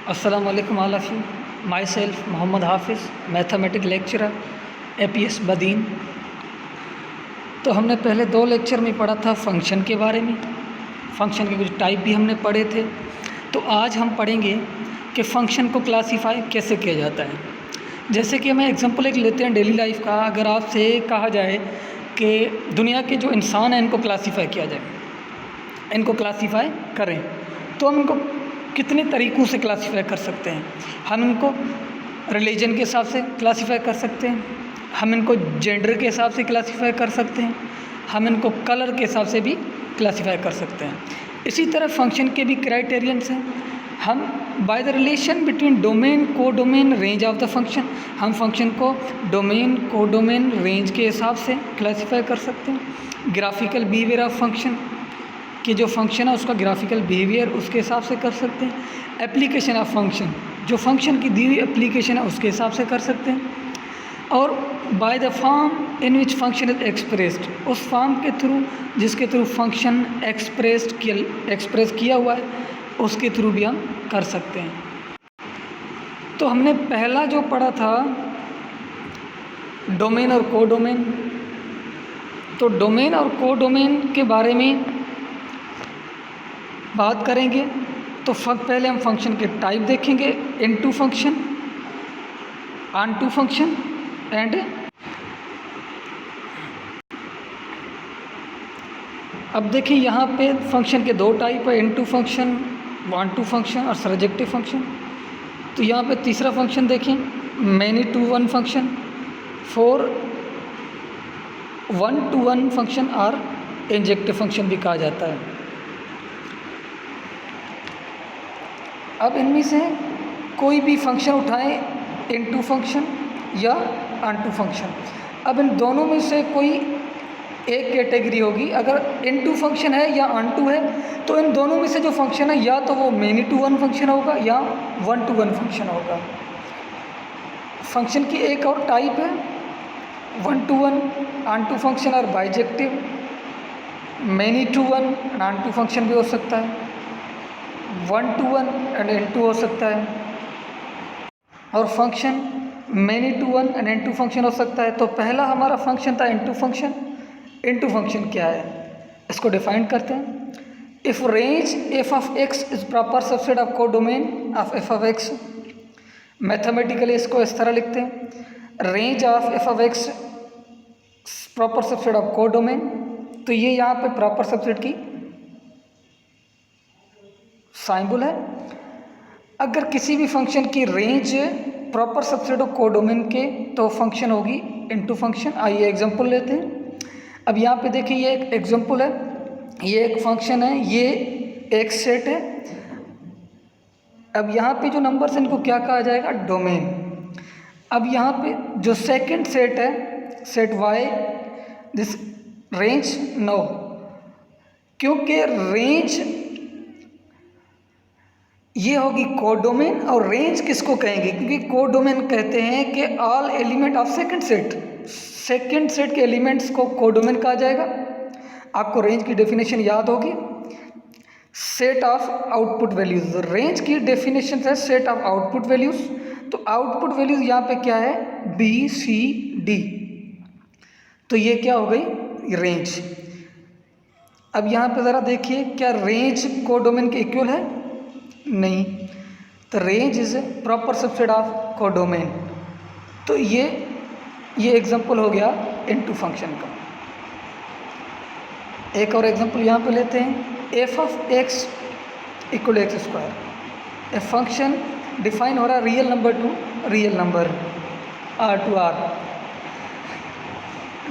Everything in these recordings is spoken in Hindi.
Assalamu alaikum all of you. Myself Muhammad Hafiz, mathematic lecturer APS Badin. तो हमने पहले 2 लेक्चर में पढ़ा था फंक्शन के बारे में, फंक्शन के कुछ टाइप भी हमने पढ़े थे। तो आज हम पढ़ेंगे कि फ़ंक्शन को क्लासीफाई कैसे किया जाता है। जैसे कि हमें एग्जांपल एक लेते हैं डेली लाइफ का। अगर आपसे कहा जाए कि दुनिया के जो इंसान हैं इनको क्लासीफाई किया जाए, इनको क्लासीफाई करें, तो हम इनको कितने तरीक़ों से क्लासीफाई कर सकते हैं। हम इनको रिलीजन के हिसाब से क्लासीफाई कर सकते हैं, हम इनको जेंडर के हिसाब से क्लासीफाई कर सकते हैं, हम इनको कलर के हिसाब से भी क्लासीफाई कर सकते हैं। इसी तरह फंक्शन के भी क्राइटेरियंस हैं। हम by the relation between domain, codomain, range of the function, हम फंक्शन को डोमेन, को डोमेन, रेंज के हिसाब से क्लासीफाई कर सकते हैं। ग्राफिकल बिहेवियर ऑफ फंक्शन, कि जो फंक्शन है उसका ग्राफिकल बिहेवियर उसके हिसाब से कर सकते हैं। एप्लीकेशन ऑफ फंक्शन, जो फंक्शन की दी हुई एप्लीकेशन है उसके हिसाब से कर सकते हैं। और by the form in which function is expressed, उस फॉर्म के थ्रू जिसके थ्रू फंक्शन एक्सप्रेस किया हुआ है उसके थ्रू भी हम कर सकते हैं। तो हमने पहला जो पढ़ा था डोमेन और को डोमेन। तो डोमेन और को डोमेन के बारे में बात करेंगे तो पहले हम फंक्शन के टाइप देखेंगे, into function, onto function and अब देखिए यहाँ पे फंक्शन के 2 टाइप है, इनटू फंक्शन, ऑनटू फंक्शन और सर्जेक्टिव फंक्शन। तो यहाँ पे तीसरा फंक्शन देखें, many to one function, for one to one function और इंजेक्टिव फंक्शन भी कहा जाता है। अब इनमें से कोई भी फंक्शन उठाएं, इनटू फंक्शन या ऑनटू फंक्शन। अब इन दोनों में से कोई एक कैटेगरी होगी। अगर इनटू फंक्शन है या ऑनटू है तो इन दोनों में से जो फंक्शन है या तो वो मैनी टू वन फंक्शन होगा या वन टू वन फंक्शन होगा। फंक्शन की एक और टाइप है one to one, onto function और bijective. Many to one onto function भी हो सकता है, one to one and into हो सकता है, और function many to one and into function हो सकता है। तो पहला हमारा फंक्शन था इनटू फंक्शन। इनटू फंक्शन क्या है, इसको डिफाइन करते हैं। If range F of X is proper subset of codomain of F of X, mathematically इसको इस तरह लिखते हैं, range of F of X proper subset of codomain. तो ये यहाँ पे प्रॉपर सबसेट की सिंबल है। अगर किसी भी फंक्शन की रेंज प्रॉपर सबसेट ऑफ को डोमेन के तो फंक्शन होगी इनटू फंक्शन। आइए एग्जांपल लेते हैं। अब यहाँ पे देखिए ये एक एग्जांपल है, ये एक फंक्शन है, ये एक सेट है। अब यहाँ पे जो नंबर्स हैं इनको क्या कहा जाएगा, डोमेन। अब यहाँ पे जो सेकंड सेट है, set Y, this range no, क्योंकि रेंज ये होगी कोडोमेन। और रेंज किसको कहेंगे, क्योंकि कोडोमेन कहते हैं कि all element of second set के एलिमेंट्स को कोडोमेन कहा जाएगा। आपको रेंज की डेफिनेशन याद होगी, set of output values. Range की डेफिनेशन है सेट ऑफ आउटपुट वैल्यूज। तो आउटपुट वैल्यूज यहाँ पे क्या है, बी सी डी। तो ये क्या हो गई, रेंज। अब यहाँ पे ज़रा देखिए, क्या रेंज कोडोमेन के इक्वल है, नहीं। तो range is proper subset of codomain. तो ये एग्जांपल हो गया इनटू फंक्शन का। एक और एग्जांपल यहाँ पे लेते हैं, f of x equal x square. A function define हो रहा है real number to real number, R to R.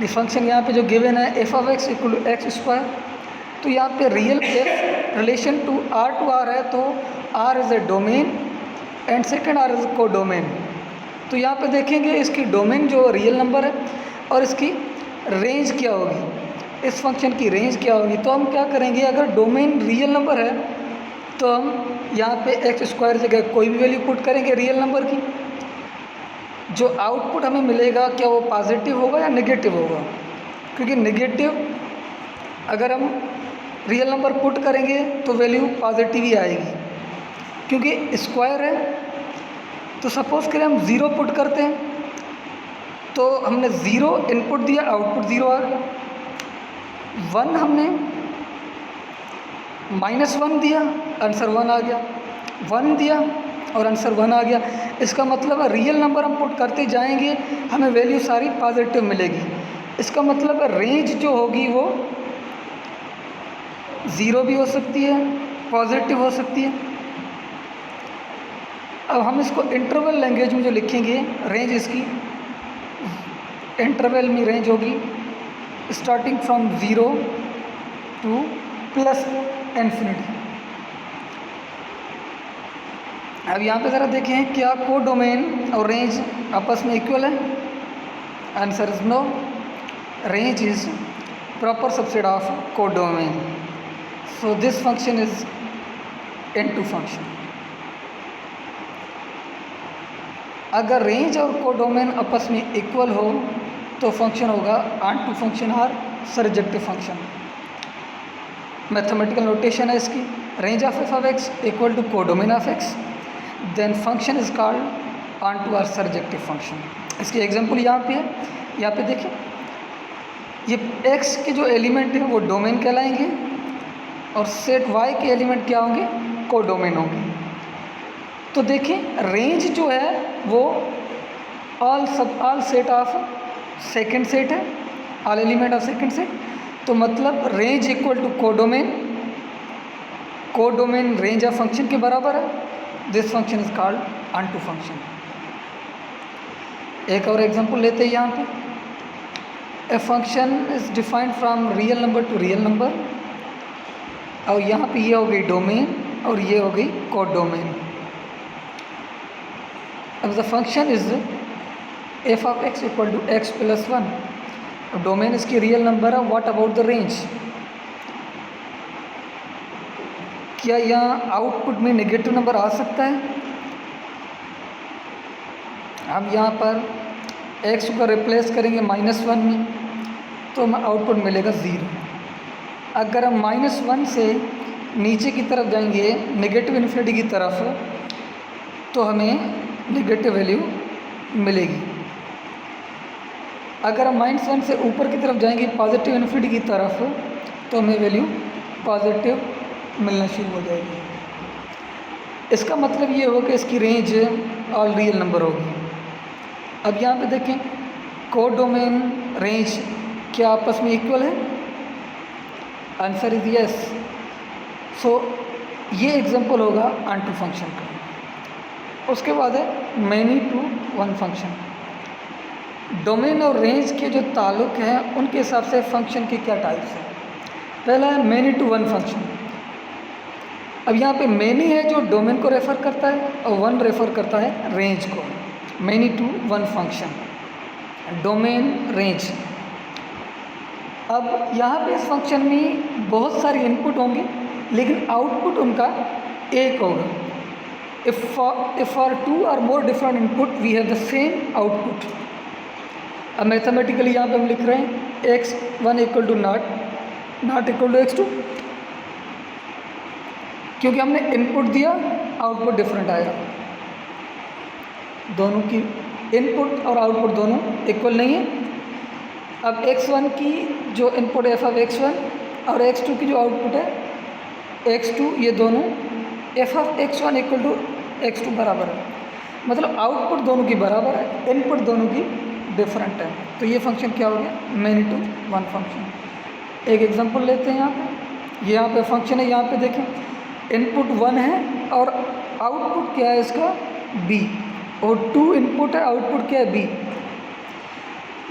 ये फंक्शन यहाँ पे जो गिवन है f of x equal x square. तो यहाँ पे real f relation to R है, तो R is a domain and second R is codomain. तो यहाँ पे देखेंगे इसकी डोमेन जो रियल नंबर है और इसकी रेंज क्या होगी, इस फंक्शन की रेंज क्या होगी। तो हम क्या करेंगे, अगर डोमेन रियल नंबर है तो हम यहाँ पे एक्स स्क्वायर जगह कोई भी वैल्यू पुट करेंगे रियल नंबर की। जो आउटपुट हमें मिलेगा क्या वो पॉजिटिव होगा या नेगेटिव होगा, क्योंकि नेगेटिव अगर हम रियल नंबर पुट करेंगे तो वैल्यू पॉजिटिव ही आएगी। क्योंकि स्क्वायर है तो सपोज़ करें हम 0 पुट करते हैं, तो हमने 0 इनपुट दिया, आउटपुट 0 आ गया। 1 हमने -1 दिया, आंसर 1 आ गया। 1 दिया और आंसर 1 आ गया। इसका मतलब है रियल नंबर हम पुट करते जाएंगे, हमें वैल्यू सारी पॉजिटिव मिलेगी। इसका मतलब है रेंज जो होगी वो 0 भी हो सकती है, पॉजिटिव हो सकती है। अब हम इसको इंटरवल लैंग्वेज में जो लिखेंगे, रेंज इसकी इंटरवल में रेंज होगी स्टार्टिंग फ्रॉम 0 टू +∞। अब यहाँ पे ज़रा देखें क्या कोडोमेन और रेंज आपस में इक्वल है। Answer is no. Range is proper subset of codomain, so this function is into function. अगर रेंज और कोडोमेन आपस में इक्वल हो तो फंक्शन होगा ऑन टू फंक्शन और सरजेक्टिव फंक्शन। मैथमेटिकल नोटेशन है इसकी, range of F of x equal to codomain of X, then function is called onto or surjective function. इसकी एग्जांपल यहाँ पे है, यहाँ पे देखिए ये एक्स के जो एलिमेंट हैं वो डोमेन कहलाएंगे और सेट वाई के एलिमेंट क्या होंगे, कोडोमेन होंगे। तो देखिए रेंज जो है वो all set of second set है, all element of second set. तो मतलब range equal to codomain, codomain range of function के बराबर है। This function is called onto function. एक और एग्जांपल लेते हैं यहाँ पे। A function is defined from real number to real number, और यहाँ पे ये हो गई डोमेन और ये हो गई कोडोमेन। अब the function is f of x equal to x plus 1, domain इसकी रियल नंबर है। What about the range? क्या यहाँ आउटपुट में नेगेटिव नंबर आ सकता है? हम यहाँ पर x को रिप्लेस करेंगे -1 में तो हमें आउटपुट मिलेगा 0। अगर हम -1 से नीचे की तरफ जाएंगे नेगेटिव इन्फिनिटी की तरफ तो हमें नेगेटिव वैल्यू मिलेगी। अगर हम -1 से ऊपर की तरफ जाएंगे पॉजिटिव इन्फिनिटी की तरफ तो हमें वैल्यू पॉजिटिव मिलना शुरू हो जाएगी। इसका मतलब ये होगा कि इसकी रेंज ऑल रियल नंबर होगी। अब यहाँ पे देखें कोडोमेन रेंज क्या आपस में इक्वल है? Answer is yes. सो ये एग्जांपल होगा ऑन टू फंक्शन का। उसके बाद है many to one function. Domain और रेंज के जो ताल्लुक़ हैं उनके हिसाब से फंक्शन के क्या टाइप्स हैं। पहला है मैनी टू वन फंक्शन। अब यहाँ पे मैनी है जो डोमेन को रेफ़र करता है और वन रेफ़र करता है रेंज को। Many to one function, domain range. अब यहाँ पे इस फंक्शन में बहुत सारी इनपुट होंगे लेकिन आउटपुट उनका एक होगा। इफ़ फॉर टू और more different input we have the same output. अब मैथमेटिकली यहाँ पे हम लिख रहे हैं x1 equal to not equal to x2, क्योंकि हमने इनपुट दिया आउटपुट डिफरेंट आया। दोनों की इनपुट और आउटपुट दोनों इक्वल नहीं है। अब x1 की जो इनपुट है f ऑफ x1 और x2 की जो आउटपुट है x2, ये दोनों f of x1 equal to x2 बराबर है। मतलब आउटपुट दोनों की बराबर है, इनपुट दोनों की डिफरेंट है। तो ये फंक्शन क्या हो गया? Many to one function. एक एग्जांपल लेते हैं यहाँ पे। यहाँ पे फंक्शन है, यहाँ पे देखें इनपुट 1 है और आउटपुट क्या है इसका b, और 2 इनपुट है, आउटपुट क्या है b।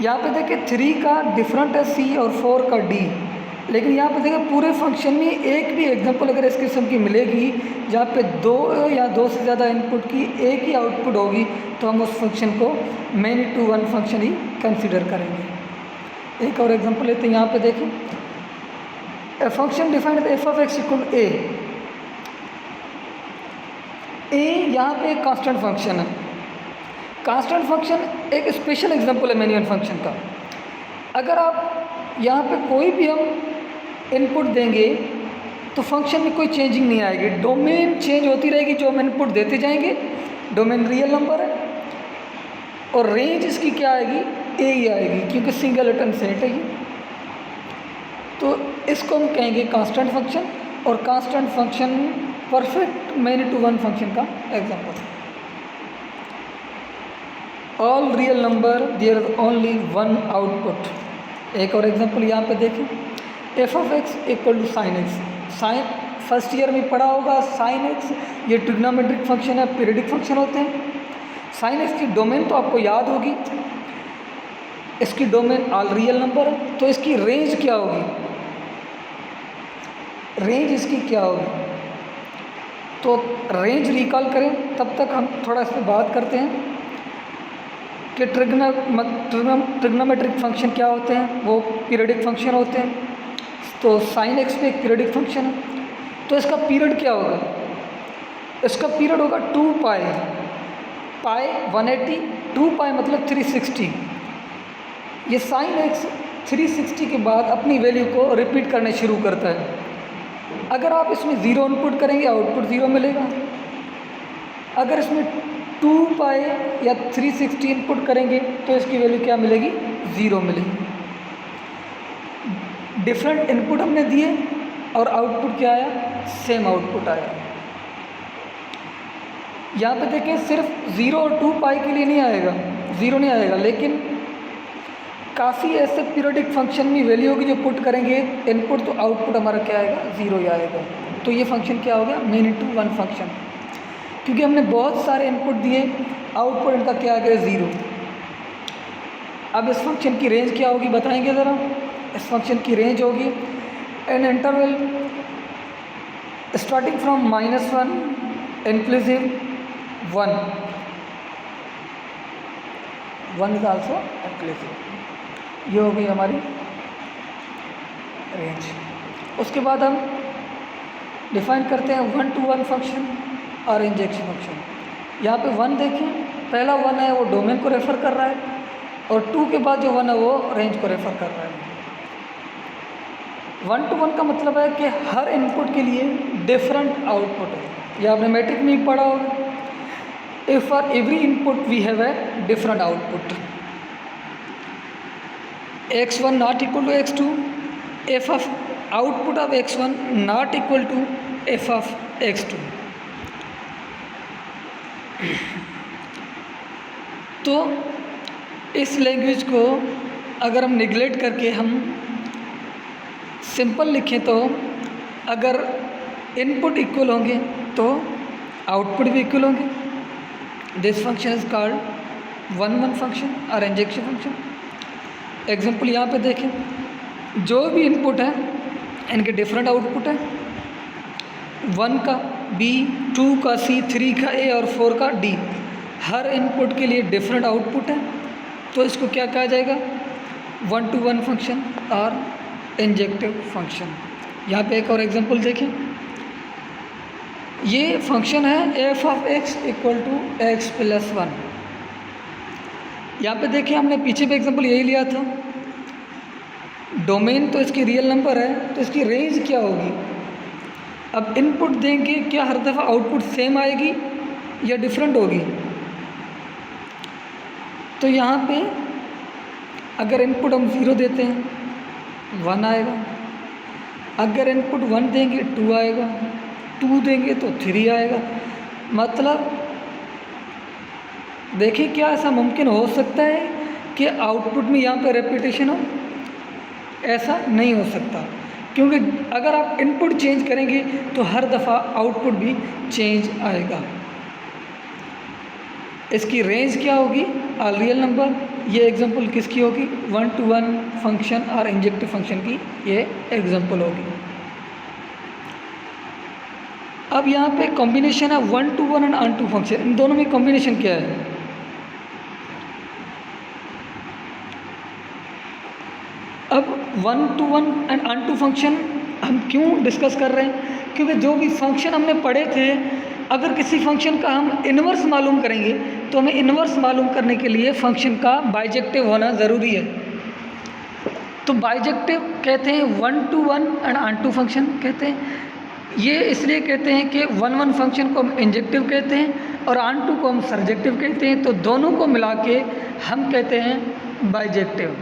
यहाँ पे देखें 3 का डिफरेंट है c और 4 का d। लेकिन यहाँ पे देखें पूरे फंक्शन में एक भी एग्जांपल अगर इस किस्म की मिलेगी जहाँ पे 2 या 2 से ज़्यादा इनपुट की एक ही आउटपुट होगी तो हम उस फंक्शन को मैनी टू वन फंक्शन ही कंसीडर करेंगे। एक और एग्जांपल लेते हैं। यहाँ पे देखें a function defined f of x equal a. यहाँ पे एक कांस्टेंट फंक्शन है। कांस्टेंट फंक्शन एक स्पेशल एग्जांपल है मैनी वन फंक्शन का। अगर आप यहाँ पे कोई भी हम इनपुट देंगे तो फंक्शन में कोई चेंजिंग नहीं आएगी, डोमेन चेंज होती रहेगी, जो हम इनपुट देते जाएंगे डोमेन रियल नंबर है, और रेंज इसकी क्या आएगी, ए ही आएगी, क्योंकि सिंगलटन सेट है ये। तो इसको हम कहेंगे कांस्टेंट फंक्शन, और constant function perfect many to one function का एग्जांपल है। All real number there is only one output. एक और एग्जांपल यहाँ पे देखें, f of x equal to sine x. Sine first year में पढ़ा होगा, साइन एक्स ये ट्रिग्नोमेट्रिक फंक्शन है, पीरियडिक फंक्शन होते हैं। साइन एक्स की डोमेन तो आपको याद होगी, इसकी डोमेन ऑल रियल नंबर है, तो इसकी रेंज क्या होगी, रेंज इसकी क्या होगी। तो रेंज रिकॉल करें, तब तक हम थोड़ा इस पर बात करते हैं कि ट्रिग्नोमेट्रिक फंक्शन क्या होते हैं, वो पीरियडिक फंक्शन होते हैं। तो साइन एक्स में एक पीरियडिक फंक्शन है, तो इसका पीरियड क्या होगा, इसका पीरियड होगा 2 पाई, पाई 180, 2 पाई मतलब 360। ये साइन एक्स 360 के बाद अपनी वैल्यू को रिपीट करने शुरू करता है। अगर आप इसमें ज़ीरो इनपुट करेंगे आउटपुट ज़ीरो मिलेगा, अगर इसमें 2 पाई या 360 इनपुट करेंगे तो इसकी वैल्यू क्या मिलेगी, ज़ीरो मिलेगी। डिफरेंट इनपुट हमने दिए और आउटपुट क्या आया, सेम आउटपुट आया। यहाँ पे देखें सिर्फ 0 और 2 पाई के लिए नहीं आएगा, ज़ीरो नहीं आएगा, लेकिन काफ़ी ऐसे पीरियडिक फंक्शन में वैल्यू होगी जो पुट करेंगे इनपुट तो आउटपुट हमारा क्या आएगा, ज़ीरो ही आएगा। तो ये फंक्शन क्या हो गया, मेनी टू वन फंक्शन, क्योंकि हमने बहुत सारे इनपुट दिए, आउटपुट इनका क्या आ गया, ज़ीरो। अब इस फंक्शन की रेंज क्या होगी बताएंगे ज़रा। इस फंक्शन की रेंज होगी an interval starting from -1 inclusive 1, 1 is also inclusive. ये हो गई हमारी रेंज। उसके बाद हम डिफाइन करते हैं 1 to 1 फंक्शन और इंजेक्शन फंक्शन। यहाँ पे 1 देखें, पहला 1 है वो डोमेन को रेफ़र कर रहा है, और 2 के बाद जो 1 है वो रेंज को रेफ़र कर रहा है। 1 to 1 का मतलब है कि हर इनपुट के लिए डिफरेंट आउटपुट है। यह आपने मैट्रिक में ही पढ़ा होगा, if for every input we have a different output. x1 not equal to x2, f of output of x1 not equal to f of x2। तो इस लैंग्वेज को अगर हम निगलेक्ट करके हम सिंपल लिखें तो अगर इनपुट इक्वल होंगे तो आउटपुट भी इक्वल होंगे। This function is called 1-1 function और इंजेक्शन फंक्शन। एग्जाम्पल यहाँ पे देखें, जो भी इनपुट है इनके डिफरेंट आउटपुट है, 1 का B, 2 का C, 3 का A और 4 का D। हर इनपुट के लिए डिफरेंट आउटपुट है, तो इसको क्या कहा जाएगा, 1 to 1 फंक्शन और इंजेक्टिव फंक्शन। यहाँ पे एक और एग्जांपल देखें, ये फंक्शन है f of x equal to x plus 1। यहाँ पे देखिए हमने पीछे भी एग्जांपल यही लिया था, डोमेन तो इसकी रियल नंबर है, तो इसकी रेंज क्या होगी। अब इनपुट देंगे, क्या हर दफ़ा आउटपुट सेम आएगी या डिफरेंट होगी। तो यहाँ पे अगर इनपुट हम 0 देते हैं 1 आएगा, अगर इनपुट 1 देंगे 2 आएगा, 2 देंगे तो 3 आएगा। मतलब देखिए क्या ऐसा मुमकिन हो सकता है कि आउटपुट में यहाँ पे रेपिटेशन हो, ऐसा नहीं हो सकता, क्योंकि अगर आप इनपुट चेंज करेंगे तो हर दफ़ा आउटपुट भी चेंज आएगा। इसकी रेंज क्या होगी, ऑल रियल नंबर। ये एग्जांपल किसकी होगी, 1 to 1 फंक्शन और इंजेक्टिव फंक्शन की ये एग्जांपल होगी। अब यहाँ पे कॉम्बिनेशन है 1 to 1 and onto function, इन दोनों में कॉम्बिनेशन क्या है। अब 1 to 1 and onto function हम क्यों डिस्कस कर रहे हैं, क्योंकि जो भी फंक्शन हमने पढ़े थे, अगर किसी फंक्शन का हम इन्वर्स मालूम करेंगे तो हमें इन्वर्स मालूम करने के लिए फंक्शन का बाइजेक्टिव होना ज़रूरी है। तो बाइजेक्टिव कहते हैं 1 to 1 and onto function कहते हैं। ये इसलिए कहते हैं कि वन फंक्शन को हम इंजेक्टिव कहते हैं और ऑन टू को हम सर्जेक्टिव कहते हैं, तो दोनों को मिला के हम कहते हैं बाइजेक्टिव।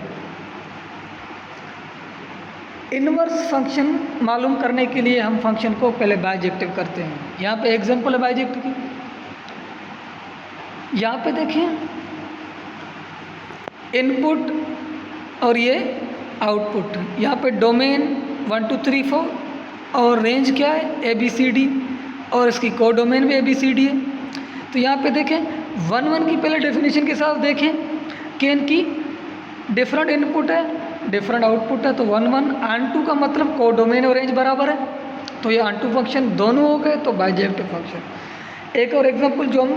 इनवर्स फंक्शन मालूम करने के लिए हम फंक्शन को पहले बाइजेक्टिव करते हैं। यहाँ पे एग्जांपल है बाइजेक्टिव की, यहाँ पे देखें इनपुट और ये आउटपुट, यहाँ पे डोमेन 1 2 3 4 और रेंज क्या है ABCD और इसकी कोडोमेन भी ABCD है। तो यहाँ पे देखें 1 1 की पहले डेफिनेशन के साथ देखें कि इनकी डिफरेंट इनपुट है डिफरेंट आउटपुट है, तो 1 1 ऑन टू का मतलब कोडोमेन और रेंज बराबर है, तो ये ऑन टू फंक्शन दोनों हो गए, तो बाइजेक्टिव फंक्शन। एक और एग्जांपल जो हम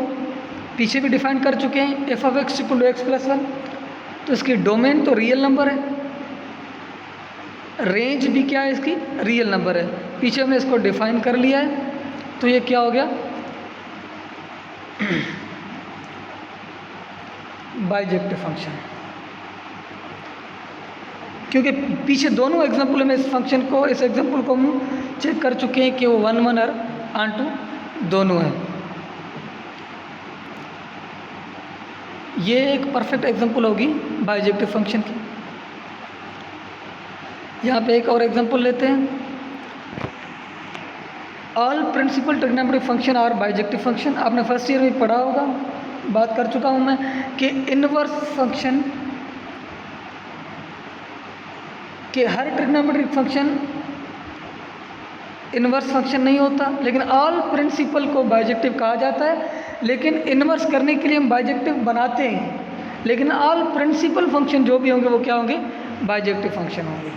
पीछे भी डिफाइन कर चुके हैं, f(x) = x + 1, तो इसकी डोमेन तो रियल नंबर है, रेंज भी क्या है इसकी रियल नंबर है, पीछे हमने इसको डिफाइन कर लिया है, तो ये क्या हो गया बाइजेक्टिव फंक्शन। क्योंकि पीछे दोनों एग्जांपल में इस एग्जांपल को हम चेक कर चुके हैं कि वो 1 1 और ऑन टू दोनों है। ये एक परफेक्ट एग्जांपल होगी बाइजेक्टिव फंक्शन की। यहाँ पे एक और एग्जांपल लेते हैं, all principal trigonometric function are bijective function. आपने फर्स्ट ईयर में पढ़ा होगा, बात कर चुका हूँ मैं कि इनवर्स फंक्शन कि हर ट्रिग्नोमेट्रिक फंक्शन इनवर्स फंक्शन नहीं होता, लेकिन ऑल प्रिंसिपल को बाइजेक्टिव कहा जाता है। लेकिन इनवर्स करने के लिए हम बाइजेक्टिव बनाते हैं, लेकिन ऑल प्रिंसिपल फंक्शन जो भी होंगे वो क्या होंगे बाइजेक्टिव फंक्शन होंगे।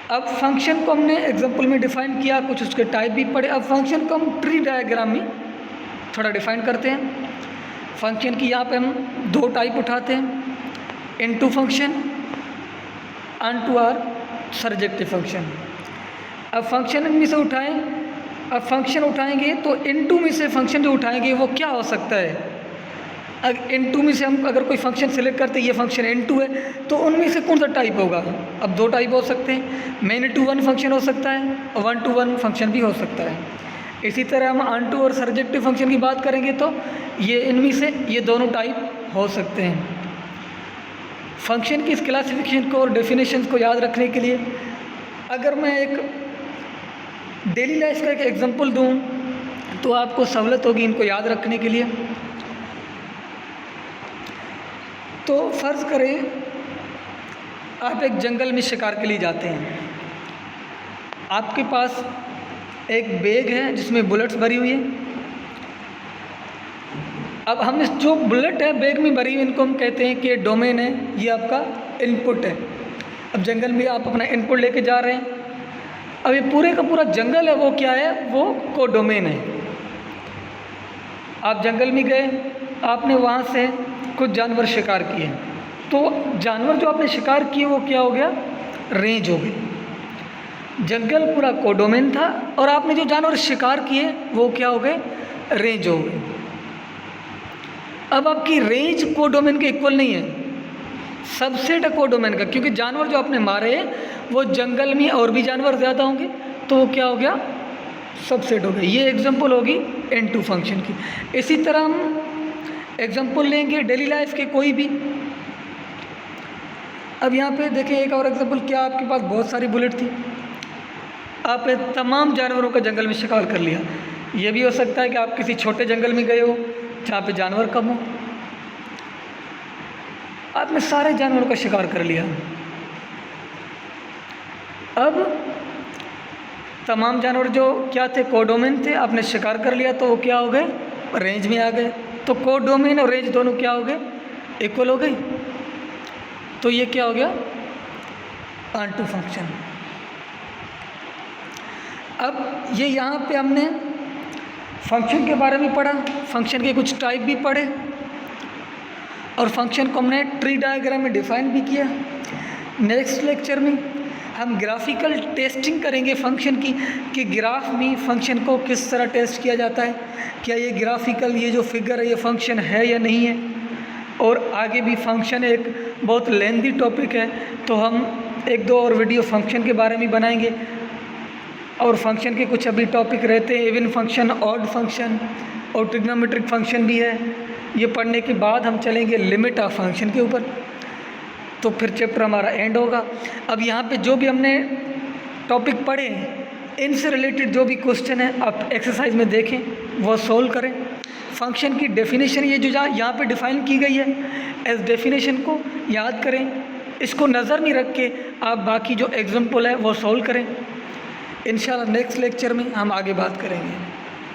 अब फंक्शन को हमने एग्जांपल में डिफाइन किया, कुछ उसके टाइप भी पढ़े। अब फंक्शन को हम ट्री डायग्राम में थोड़ा डिफाइन करते हैं। फंक्शन की यहाँ पे हम 2 टाइप उठाते हैं, into function, onto or surjective function. अब फंक्शन इनमें से अब फंक्शन उठाएंगे तो इनटू में से फंक्शन जो उठाएंगे वो क्या हो सकता है। अगर इनटू में से हम अगर कोई फंक्शन सिलेक्ट करते हैं, ये फंक्शन इनटू है, तो उनमें से कौन सा टाइप होगा। अब 2 टाइप हो सकते हैं, मेन टू 1 फंक्शन हो सकता है और 1 to 1 फंक्शन भी हो सकता है। इसी तरह हम ऑन टू और सर्जेक्टिव फंक्शन की बात करेंगे तो ये इनमें से ये दोनों टाइप हो सकते हैं। फंक्शन की इस क्लासिफिकेशन को और डेफिनेशन को याद रखने के लिए अगर मैं एक डेली लाइफ का एक एग्जांपल दूं तो आपको सहूलत होगी इनको याद रखने के लिए। तो फ़र्ज़ करें आप एक जंगल में शिकार के लिए जाते हैं, आपके पास एक बैग है जिसमें बुलेट्स भरी हुई है। अब हम इस जो बुलेट है बैग में भरी हुई, इनको हम कहते हैं कि डोमेन है, ये आपका इनपुट है। अब जंगल में आप अपना इनपुट लेके जा रहे हैं, अब ये पूरे का पूरा जंगल है वो क्या है, वो कोडोमेन है। आप जंगल में गए, आपने वहाँ से कुछ जानवर शिकार किए, तो जानवर जो आपने शिकार किए वो क्या हो गया रेंज हो गई। जंगल पूरा कोडोमेन था और आपने जो जानवर शिकार किए वो क्या हो गए रेंज हो गए। अब आपकी रेंज कोडोमेन के इक्वल नहीं है, सबसेट है कोडोमेन का, क्योंकि जानवर जो आपने मारे वो जंगल में और भी जानवर ज़्यादा होंगे, तो वो क्या हो गया सबसेट हो गया। ये एग्जांपल होगी इनटू फंक्शन की। इसी तरह हम एग्जांपल लेंगे डेली लाइफ के कोई भी। अब यहाँ पे देखें एक और एग्जांपल, क्या आपके पास बहुत सारी बुलेट थी, आपने तमाम जानवरों का जंगल में शिकार कर लिया। ये भी हो सकता है कि आप किसी छोटे जंगल में गए हो जहाँ पे जानवर कम हो, आपने सारे जानवरों का शिकार कर लिया। अब तमाम जानवर जो क्या थे कोडोमेन थे, आपने शिकार कर लिया, तो वो क्या हो गए रेंज में आ गए। तो कोडोमेन और रेंज दोनों क्या हो गए इक्वल हो गई, तो ये क्या हो गया ऑन टू फंक्शन। अब ये यहाँ पे हमने फंक्शन के बारे में पढ़ा, फंक्शन के कुछ टाइप भी पढ़े और फंक्शन को हमने ट्री डायग्राम में डिफाइन भी किया। नेक्स्ट लेक्चर में हम ग्राफिकल टेस्टिंग करेंगे फंक्शन की, कि ग्राफ में फंक्शन को किस तरह टेस्ट किया जाता है, क्या ये ग्राफिकल ये जो फिगर है ये फंक्शन है या नहीं है। और आगे भी फंक्शन एक बहुत लेंथी टॉपिक है, तो हम एक दो और वीडियो फंक्शन के बारे में बनाएंगे, और फंक्शन के कुछ अभी टॉपिक रहते हैं, इवन फंक्शन, ऑड फंक्शन और ट्रिग्नोमेट्रिक फंक्शन भी है। ये पढ़ने के बाद हम चलेंगे लिमिट ऑफ फंक्शन के ऊपर, तो फिर चैप्टर हमारा एंड होगा। अब यहाँ पे जो भी हमने टॉपिक पढ़े इनसे रिलेटेड जो भी क्वेश्चन है आप एक्सरसाइज में देखें, वो सोल्व करें। फंक्शन की डेफिनेशन ये जो यहाँ पे डिफ़ाइन की गई है, इस डेफिनेशन को याद करें, इसको नज़र में रख के आप बाकी जो एग्जाम्पल है वो सोल्व करें। इंशाल्लाह नेक्स्ट लेक्चर में हम आगे बात करेंगे।